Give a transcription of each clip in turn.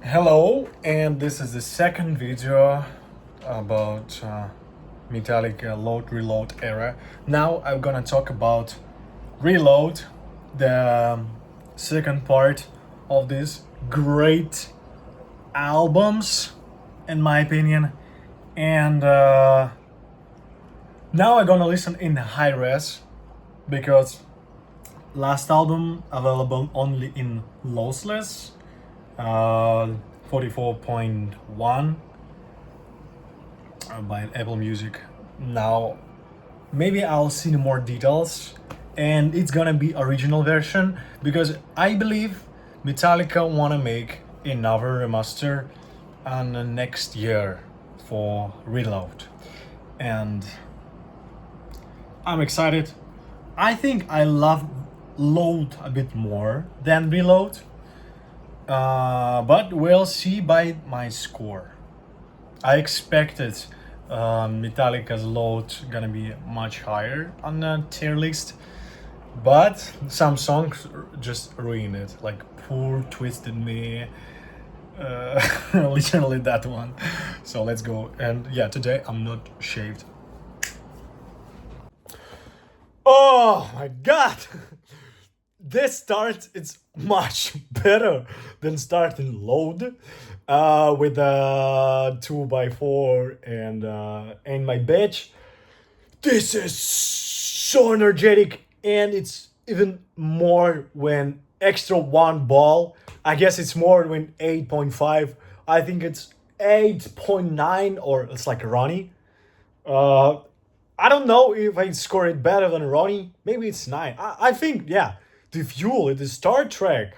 Hello, and this is the second video about Metallica load reload era. Now I'm gonna talk about reload, the second part of these great albums, in my opinion. And now I'm gonna listen in high res because last album available only in lossless, uh, 44.1 by Apple Music. Now maybe I'll see the more details, and it's gonna be original version because I believe Metallica wanna make another remaster on the next year for reLOAD, and I'm excited. I think I love load a bit more than reload, but we'll see by my score. I expected Metallica's load gonna be much higher on the tier list, but some songs just ruin it, like Poor Twisted Me, literally that one. So let's go. And yeah, today I'm not shaved. Oh my god! This start it's much better than starting load with a 2x4 and my badge. This is so energetic, and it's even more when extra one ball. I guess it's more when 8.5. I think it's 8.9, or it's like Ronnie. uh I don't know if I score it better than Ronnie. Maybe it's 9. I think, yeah, the fuel, it is Star Trek.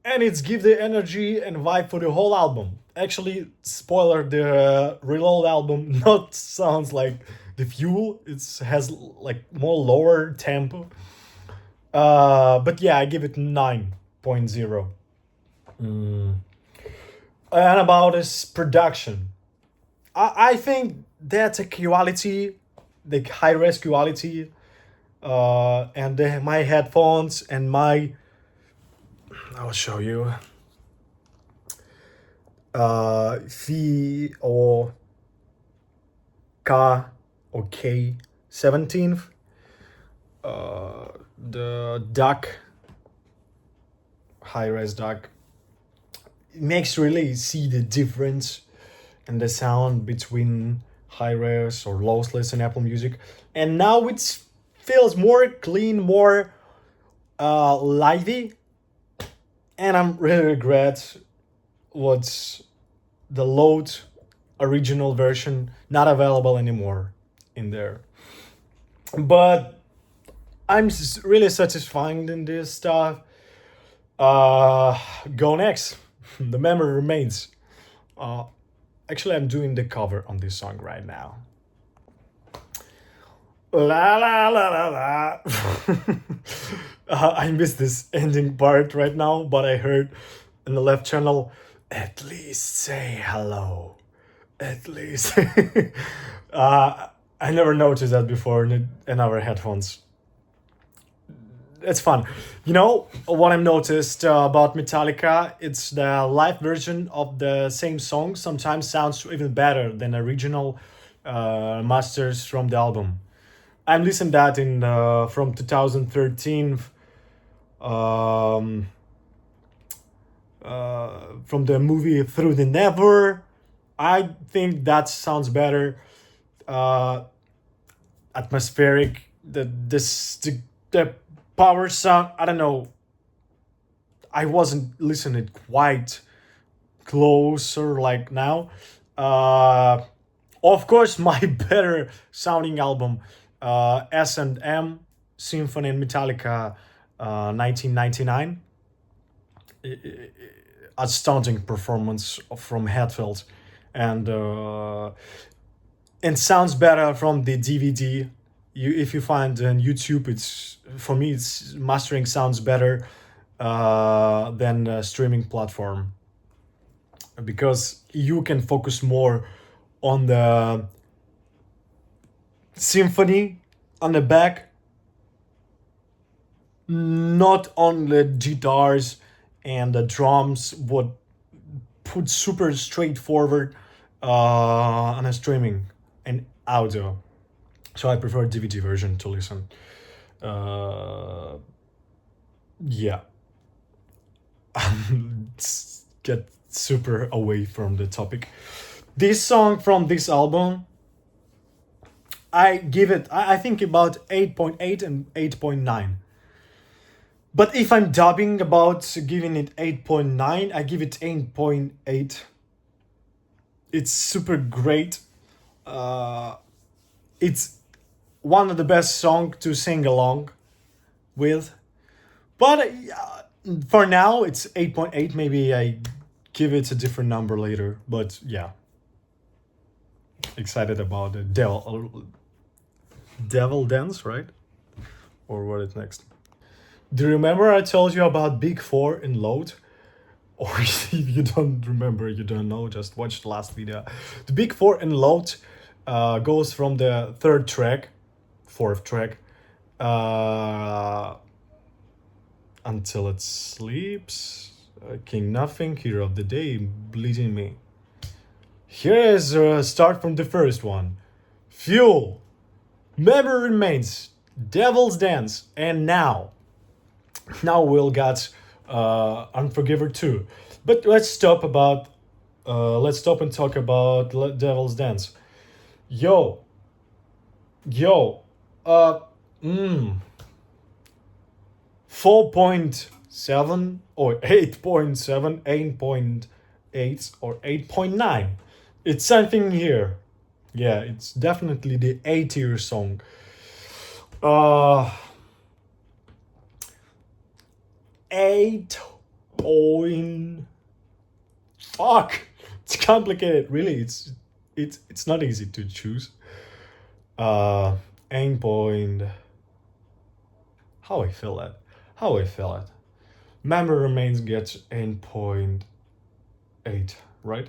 And it's give the energy and vibe for the whole album. Actually, spoiler, the reload album not sounds like the fuel. It has like more lower tempo. But yeah, I give it 9.0. And about its production, I think that's a quality, the high res quality, and my headphones and my, I'll show you, V or K or K 17th, the duck, high res duck, it makes really see the difference in the sound between high res or lossless in Apple Music. And now it feels more clean, more lively, and I'm really regret what's the load original version not available anymore in there. But I'm really satisfied in this stuff. Go next. The memory remains. Uh, Actually, I'm doing the cover on this song right now. La la la la la. I missed this ending part right now, but I heard in the left channel, at least say hello. At least. I never noticed that before in our headphones. It's fun. You know what I've noticed about Metallica? It's the live version of the same song sometimes sounds even better than original masters from the album. I'm listening that in from 2013, um, from the movie Through the Never. I think that sounds better, uh, atmospheric. The power sound. I don't know. I wasn't listening quite closer like now. Uh, of course, my better sounding album, S&M Symphony in Metallica, 1999. Astounding performance from Hetfield, and and sounds better from the DVD. If you find on YouTube, it's for me, it's mastering sounds better than the streaming platform because you can focus more on the symphony on the back, not on the guitars and the drums. What put super straightforward on a streaming and audio. So I prefer DVD version to listen. Uh, yeah. Let's get super away from the topic. This song from this album, I give it, I think about 8.8 and 8.9. But if I'm dubbing about giving it 8.9, I give it 8.8. It's super great. It's one of the best songs to sing along with. But for now, it's 8.8. Maybe I give it a different number later. But yeah, excited about the devil dance, right? Or what is next? Do you remember I told you about Big Four in Load? Or if you don't remember, you don't know, just watch the last video. The Big Four in Load goes from the fourth track, Until It Sleeps, King Nothing, Hero of the Day, Bleeding Me. Here is a start from the first one. Fuel, Memory Remains, Devil's Dance, and Now. Now we'll get Unforgiver 2. But let's stop and talk about Devil's Dance. Yo, uh, 4.7 or 8.7, 8.8 or 8.9. It's something here. Yeah, it's definitely the A-tier song. 8 point. Fuck, it's complicated. Really, it's not easy to choose. 8 point. How I feel it. Memory Remains gets 8.8, right?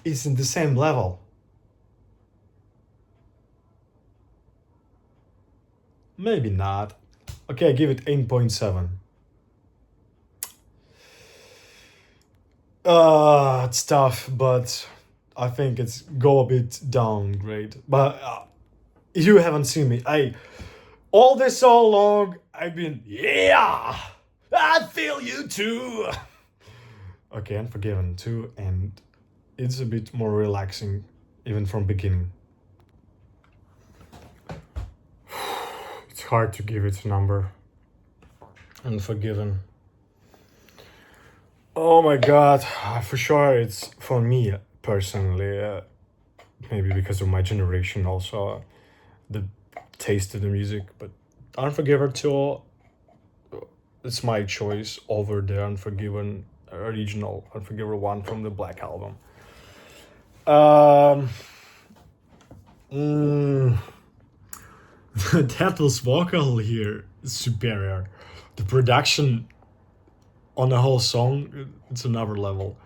It's in the same level. Maybe not. Okay, I give it 8.7. It's tough, but I think it's go a bit downgrade. But you haven't seen me. All this so long, I've been, yeah, I feel you too. Okay, Unforgiven too, and it's a bit more relaxing, even from beginning. It's hard to give it a number. Unforgiven. Oh my god, for sure it's for me personally, maybe because of my generation also, the taste of the music, but Unforgiven 2, it's my choice over the Unforgiven original Unforgiven 1 from the Black Album. Deathless vocal here is superior. The production on the whole song, it's another level.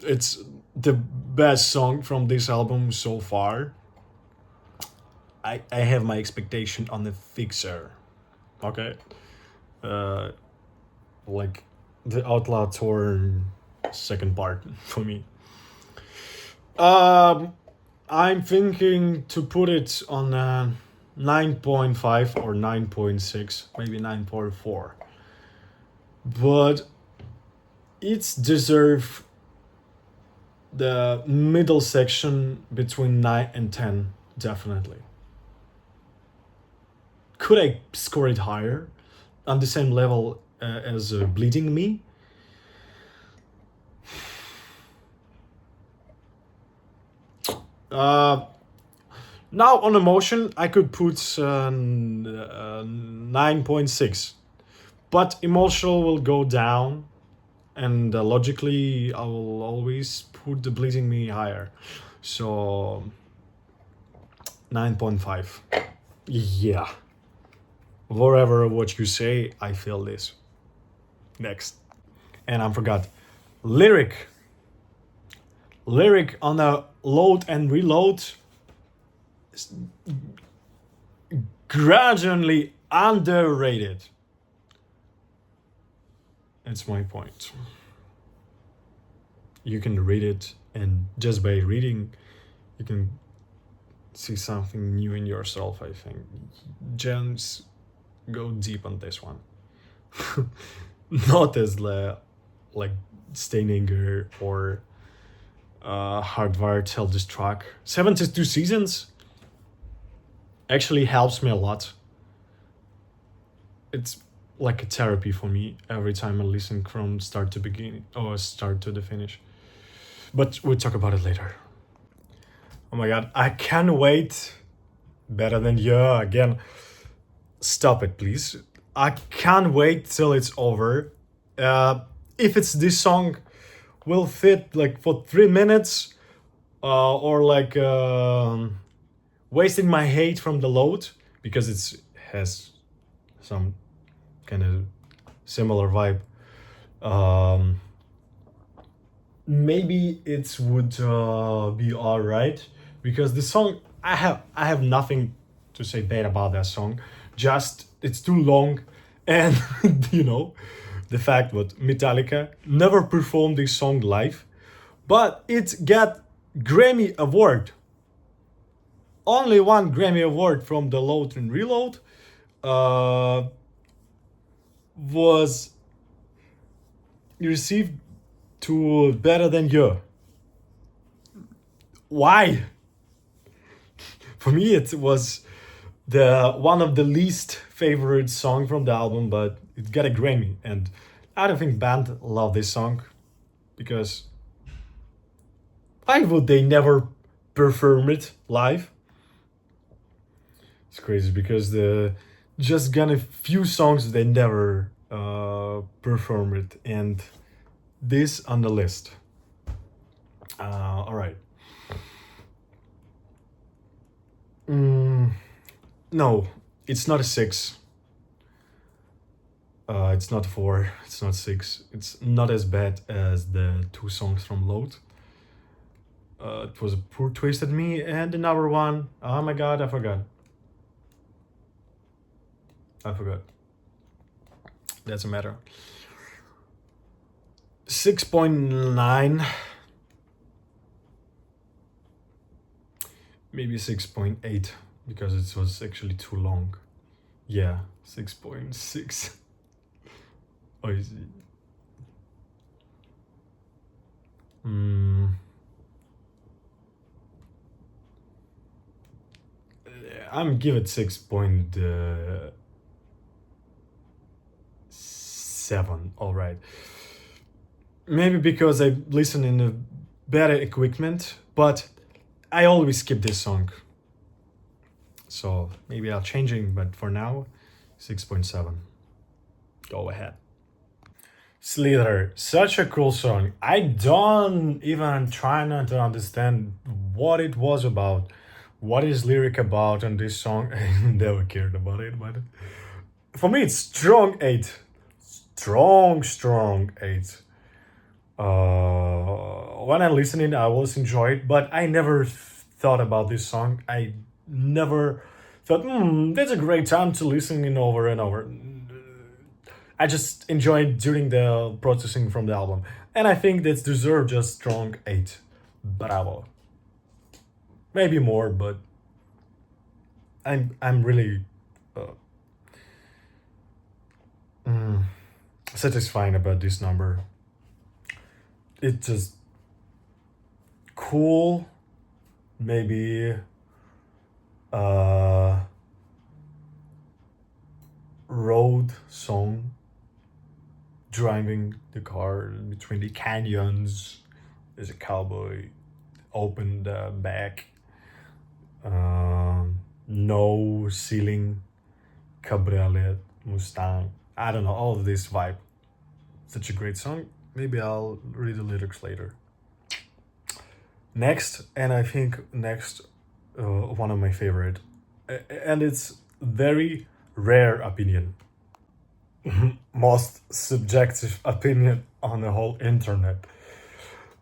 It's the best song from this album so far. I have my expectation on the Fixer. Okay. Like the Outlaw Tour second part for me. I'm thinking to put it on 9.5 or 9.6, maybe 9.4. But it's deserve the middle section between 9 and 10, definitely. Could I score it higher? On the same level as Bleeding Me? Now on Emotion, I could put 9.6. But Emotional will go down, and logically, I will always put the Bleeding Me higher. So 9.5. Yeah. Whatever what you say, I feel this. Next. And I forgot. Lyric on the Load and reLOAD. gradually underrated. That's my point. You can read it, and just by reading, you can see something new in yourself, I think. Gems go deep on this one. Not as like Steininger or Hardwired Self Destruct. 72 Seasons actually helps me a lot. It's like a therapy for me every time I listen from start to beginning or start to the finish. But we'll talk about it later. Oh my god, I can't wait. Better than yeah again. Stop it, please. I can't wait till it's over. If it's this song, will fit like for 3 minutes, or like wasting my hate from the load because it's has some kind of similar vibe. Um, Maybe it would be all right because the song I have nothing to say bad about that song. Just it's too long, and you know the fact that Metallica never performed this song live, but it got Grammy award. Only one Grammy award from the Load and reLOAD uh, was received to Better Than You. Why? For me, it was the one of the least favorite song from the album, but it got a Grammy, and I don't think band love this song because why would they never perform it live? It's crazy because the just got a few songs they never perform it, and this on the list. All right. No, it's not a six. It's not four. It's not six. It's not as bad as the two songs from Load. It was a Poor Twisted Me and another one. Oh my god, I forgot. I forgot. Doesn't matter. 6.9. Maybe 6.8 because it was actually too long. Yeah, 6.6. Oh, is it? I'm give it 6.7. All right. Maybe because I listen in a better equipment, but I always skip this song. So maybe I'll changing, but for now, 6.7. Go ahead. Slither, such a cool song. I don't even try not to understand what it was about, what is lyric about on this song. I never cared about it, but for me it's strong 8. Strong 8. When I'm listening, I always enjoy it, but I never thought about this song. I never thought, that's a great time to listen in over and over. I just enjoyed during the processing from the album, and I think that's deserved just strong 8. Bravo. Maybe more, but I'm really satisfied about this number. It's just cool, maybe road song, driving the car between the canyons as a cowboy, open the back, no ceiling, cabriolet, Mustang. I don't know, all of this vibe. Such a great song. Maybe I'll read the lyrics later. Next, and I think next, one of my favorite, and it's very rare opinion, most subjective opinion on the whole internet.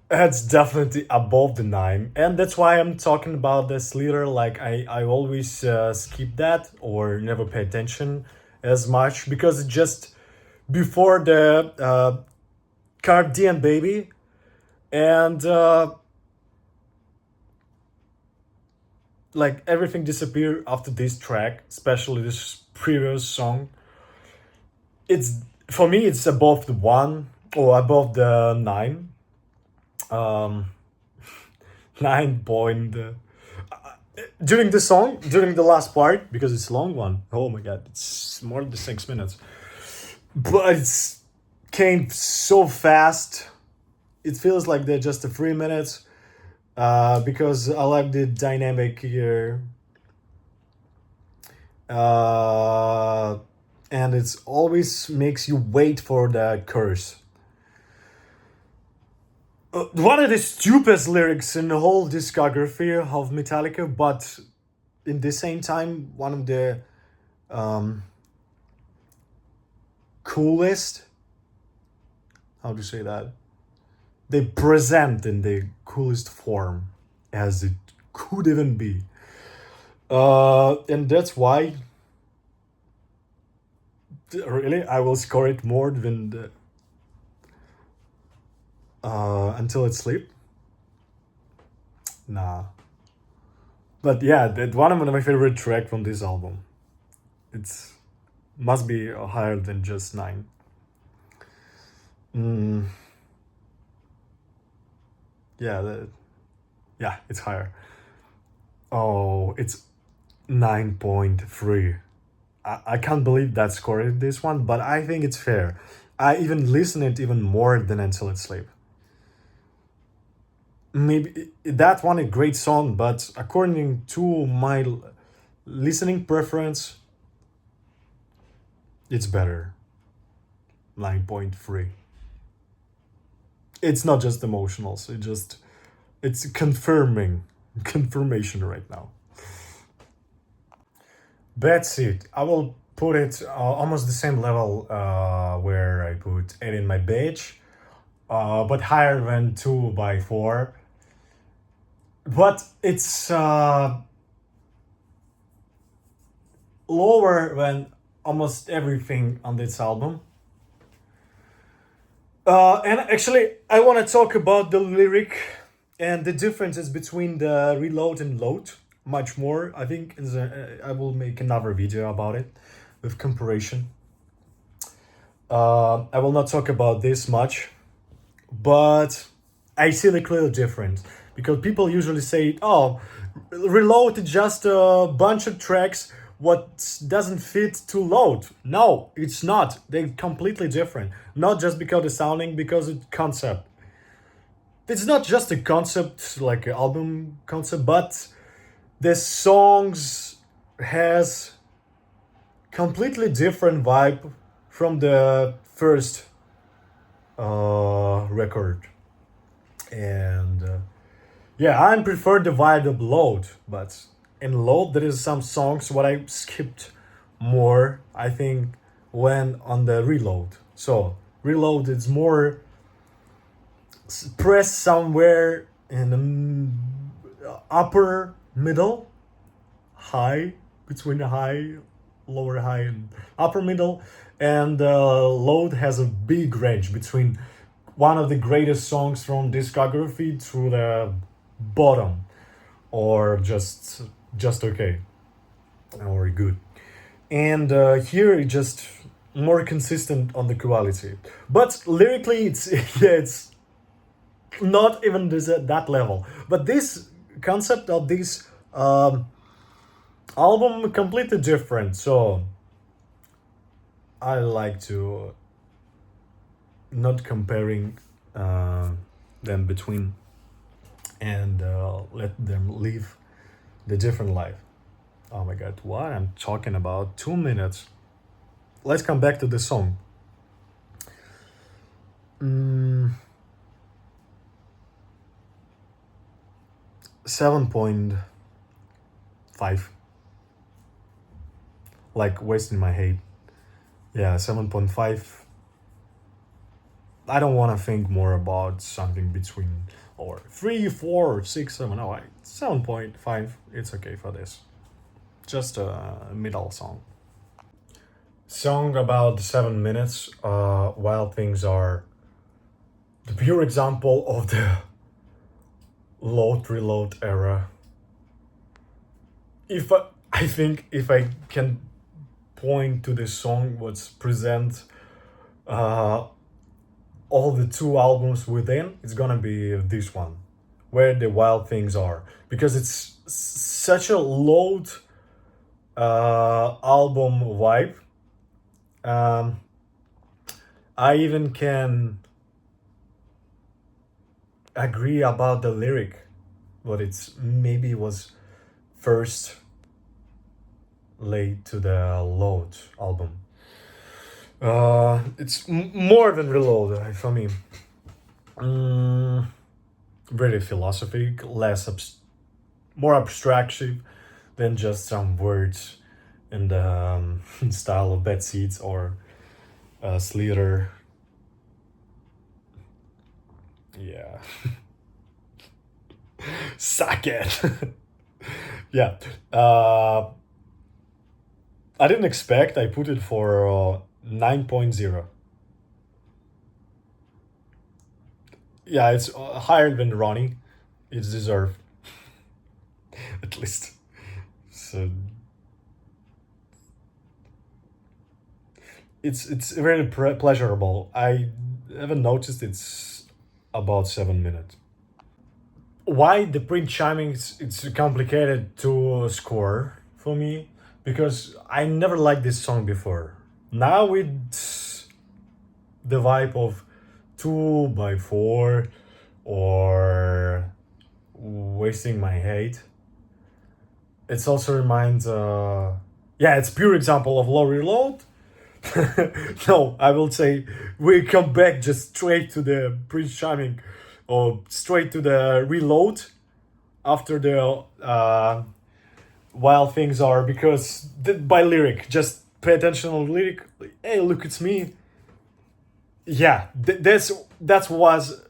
It's definitely above the 9, and that's why I'm talking about this later. Like I always skip that or never pay attention as much because it just before the Cardian baby, and like everything disappeared after this track, especially this previous song. It's for me, it's above the 1 or above the 9. Um, 9 point. During the song, during the last part, because it's a long one. Oh my god, it's more than 6 minutes. But it's came so fast. It feels like they're just a 3 minutes. Because I like the dynamic here. Uh, and it's always makes you wait for the chorus. One of the stupidest lyrics in the whole discography of Metallica, but in the same time, one of the um, coolest. How to say that? They present in the coolest form as it could even be. And that's why, really, I will score it more than the, Until It Sleep. Nah. But yeah, that one of my favorite track from this album. It's must be higher than just 9. Mm, yeah, yeah, it's higher. Oh, it's 9.3. I can't believe that scored this one, but I think it's fair. I even listen it even more than Until It Sleep. Maybe that one a great song, but according to my listening preference, it's better. 9.3. It's not just emotionals. It's confirming confirmation right now. That's it. I will put it almost the same level where I put it in my page, but higher than 2 by 4. But it's lower than almost everything on this album. And actually, I want to talk about the lyric and the differences between the reload and load much more. I think I will make another video about it with comparison. I will not talk about this much, but I see the clear difference because people usually say, "Oh, reload is just a bunch of tracks what doesn't fit to load." No, it's not. They're completely different. Not just because the sounding, because it's concept. It's not just a concept like an album concept, but the songs has completely different vibe from the first record. And yeah, I prefer the vibe of load, but in load there is some songs what I skipped more. I think when on the reload. So reload is more press somewhere in the upper middle, high between the high, lower high, and upper middle, and load has a big range between one of the greatest songs from discography to the bottom, or just okay, or good. And here it just more consistent on the quality, but lyrically it's yeah, it's not even this at that level. But this concept of this album completely different. So I like to not comparing uh, them between and let them live the different life. Oh my god, what I'm talking about? 2 minutes. Let's come back to the song. Mm, 7.5. Like wasting my hate. Yeah, 7.5. I don't want to think more about something between or 3, 4, 6, 7. No, 7.5. It's okay for this. Just a middle song. Song about 7 minutes. While things are the pure example of the load reload era. If I think if I can point to this song, what's present all the two albums within, it's gonna be this one, where the wild things are, because it's such a load album vibe. Um, I even can agree about the lyric, but it's maybe was first laid to the Load album. It's more than reLOAD for me. Very philosophic, more abstractive than just some words in the style of Bad Seeds or Slither. Yeah. Suck it. Yeah. I didn't expect. I put it for 9.0. Yeah, it's higher than Ronnie. It's deserved. At least. So it's very pleasurable. I haven't noticed it's about 7 minutes. Why the print chiming? It's complicated to score for me because I never liked this song before. Now it's the vibe of 2x4 or wasting my hate. It also reminds yeah, it's pure example of low reload. No, I will say we come back just straight to the Prince Charming or straight to the reLOAD after the wild things are, because by lyric, just pay attention on the lyric. Hey, look, it's me. Yeah, that's was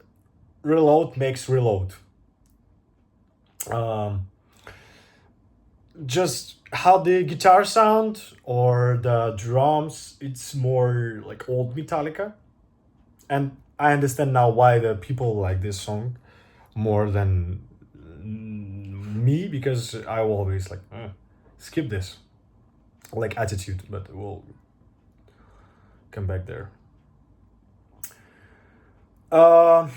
reLOAD makes reLOAD. Just how the guitar sound or the drums, it's more like old Metallica, and I understand now why the people like this song more than me, because I always like skip this, like Attitude, but we'll come back there. Around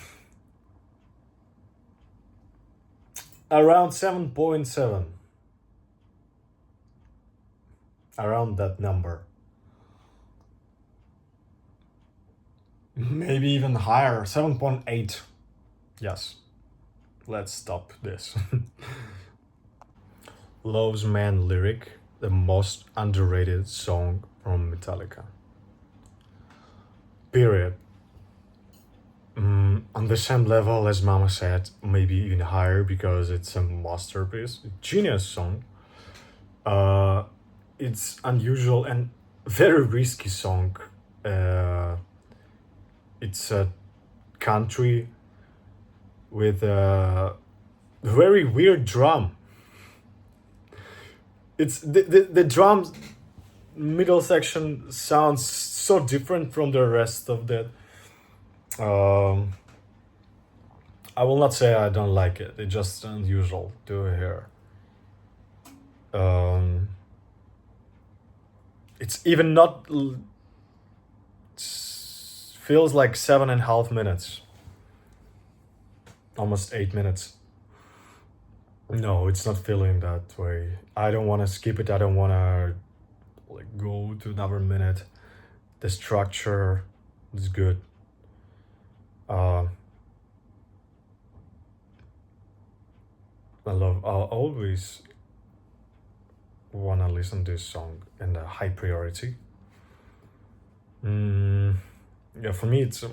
7.7, around that number, maybe even higher, 7.8. Yes, let's stop this. Love's Man lyric, the most underrated song from Metallica. Period. On the same level as Mama Said, maybe even higher because it's a masterpiece, genius song. It's unusual and very risky song. It's a country with a very weird drum. It's the drums middle section sounds so different from the rest of that. I will not say I don't like it. It's just unusual to hear. It's even not. Feels like 7.5 minutes. Almost 8 minutes. No, it's not feeling that way. I don't want to skip it. I don't want to like go to another minute. The structure is good. I'll always wanna listen to this song in the high priority. Yeah, for me, it's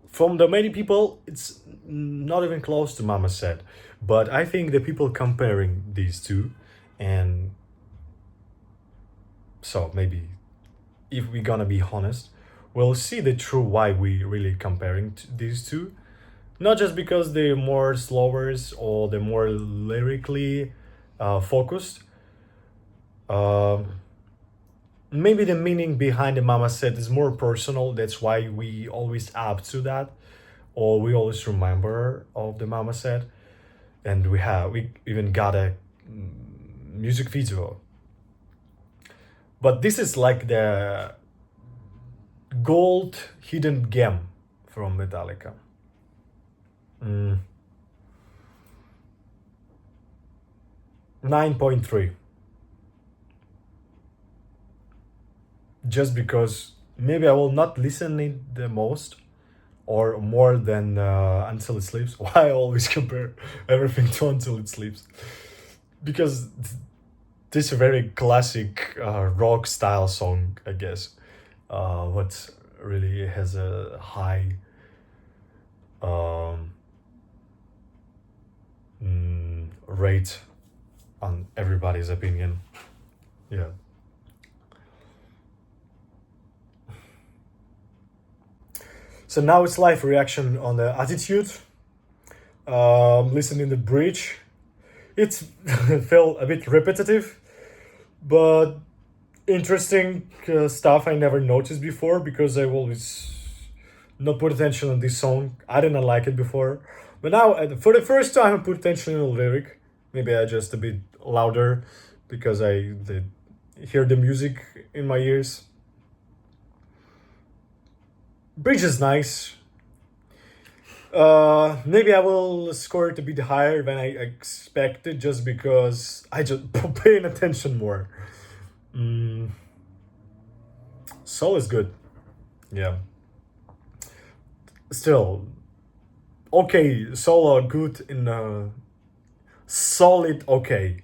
from the many people, it's not even close to Mama Said. But I think the people comparing these two, and so maybe if we're gonna be honest, we'll see the true why we really comparing these two. Not just because they're more slowers or they're more lyrically focused. Um Maybe the meaning behind the mama said is more personal. That's why we always add to that, or we always remember of the mama said. And we even got a music video. But this is like the gold hidden gem from Metallica. Mm, 9.3. Just because maybe I will not listen it the most or more than Until It Sleeps. Why I always compare everything to Until It Sleeps? Because this is a very classic rock style song, I guess. What really has a high um, rate on everybody's opinion. Yeah. So now it's live reaction on the attitude. Listening the bridge. It felt a bit repetitive, but interesting stuff I never noticed before because I always not put attention on this song. I didn't like it before, but now for the first time I put attention on the lyric. Maybe I just a bit louder because hear the music in my ears. Bridge is nice. Maybe I will score it a bit higher than I expected just because I just paying attention more. Soul is good. Yeah. Still, okay. Solo good in solid. Okay.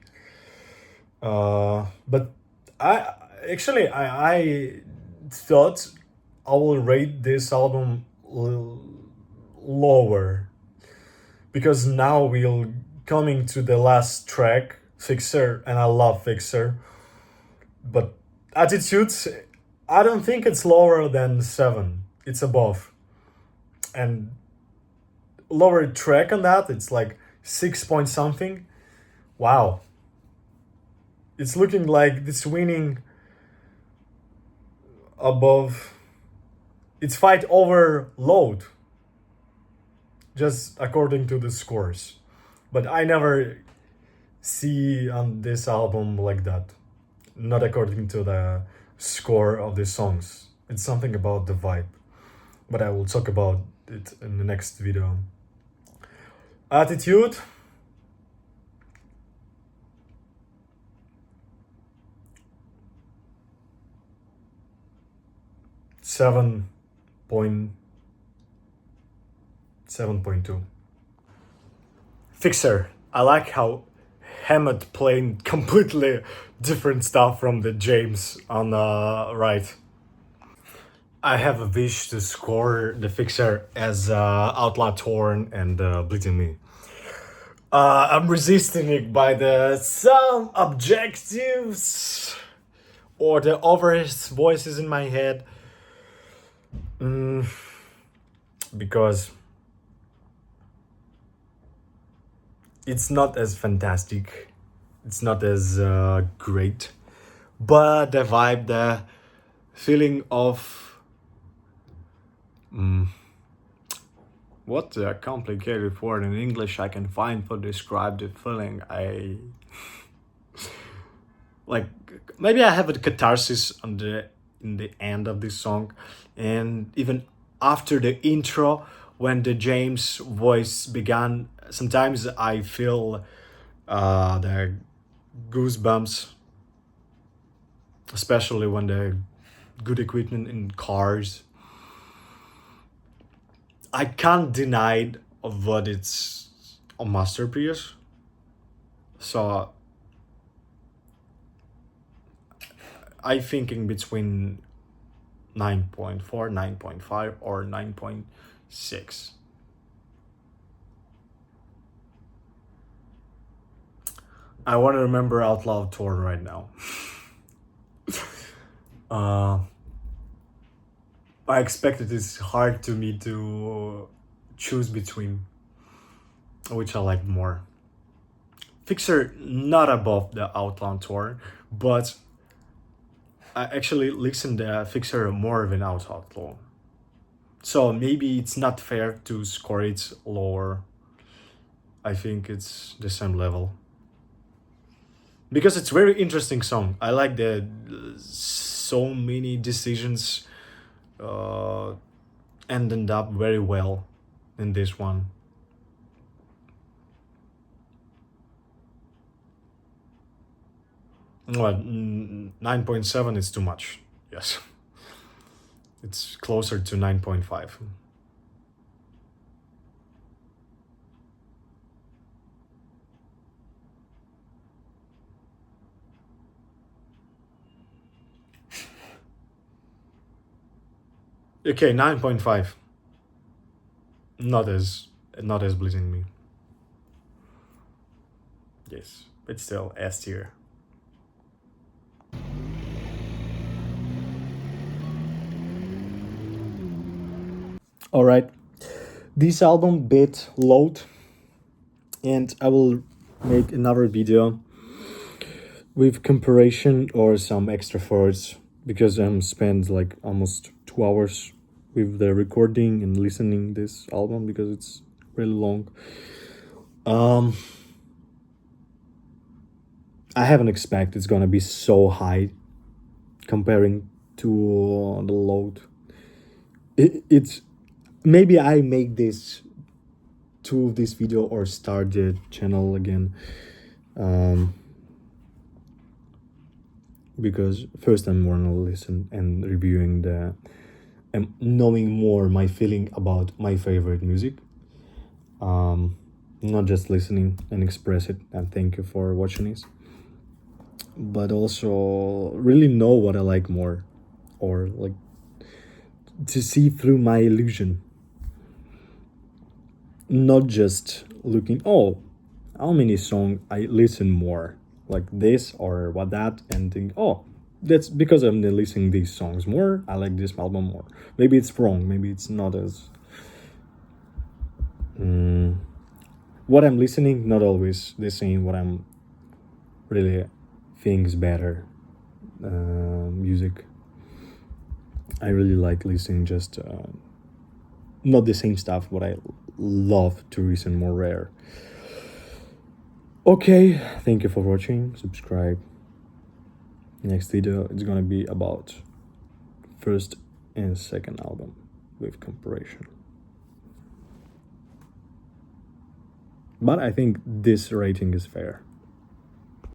But I actually I thought I will rate this album lower because now we'll coming to the last track, Fixer, and I love Fixer. But Attitudes, I don't think it's lower than 7. It's above. And lower track on that, it's like 6 point something. Wow. It's looking like it's winning above. It's fight over load, just according to the scores. But I never see on this album like that. Not according to the score of the songs. It's something about the vibe. But I will talk about it in the next video. Attitude. Seven point 7.2. Fixer. I like how Hammett playing completely different stuff from the James on the right. I have a wish to score the Fixer as Outlaw Torn and Bleeding Me. I'm resisting it by the some objectives or the over voices in my head. Because it's not as fantastic, it's not as great, but the vibe, the feeling of what a complicated word in English I can find for describe the feeling. I like maybe I have a catharsis on in the end of this song, and even after the intro when the James voice began, sometimes I feel the goosebumps, especially when the good equipment in cars. I can't deny of what it's a masterpiece. So I thinking between 9.4, 9.5, or 9.6. I want to remember Out Loud Torn right now. I expected it's hard to me to choose between which I like more. Fixer not above the Outlaw tour, but I actually listen to Fixer more than Outlaw. So maybe it's not fair to score it lower. I think it's the same level. Because it's very interesting song. I like the so many decisions uh, ended up very well in this one. Well, 9.7 is too much. Yes, it's closer to 9.5. Okay, 9.5. Not as not as pleasing me. Yes, but still S tier. All right, this album beat Load, and I will make another video with comparison or some extra thoughts because I'm spent like almost 2 hours with the recording and listening this album because it's really long. Um, I haven't expected it's gonna be so high comparing to the Load. It's maybe I make this to this video or start the channel again. Um, because first I'm more gonna listen and reviewing the and knowing more my feeling about my favorite music, not just listening and express it and thank you for watching this, but also really know what I like more, or like to see through my illusion, not just looking, oh, how many songs I listen more like this or what that, and think, oh, that's because I'm listening these songs more, I like this album more. Maybe it's wrong, maybe it's not as what I'm listening, not always the same what I'm really think is better music. I really like listening just not the same stuff what I love to listen more rare. Okay, thank you for watching, subscribe. Next video it's gonna be about first and second album with comparison, but I think this rating is fair.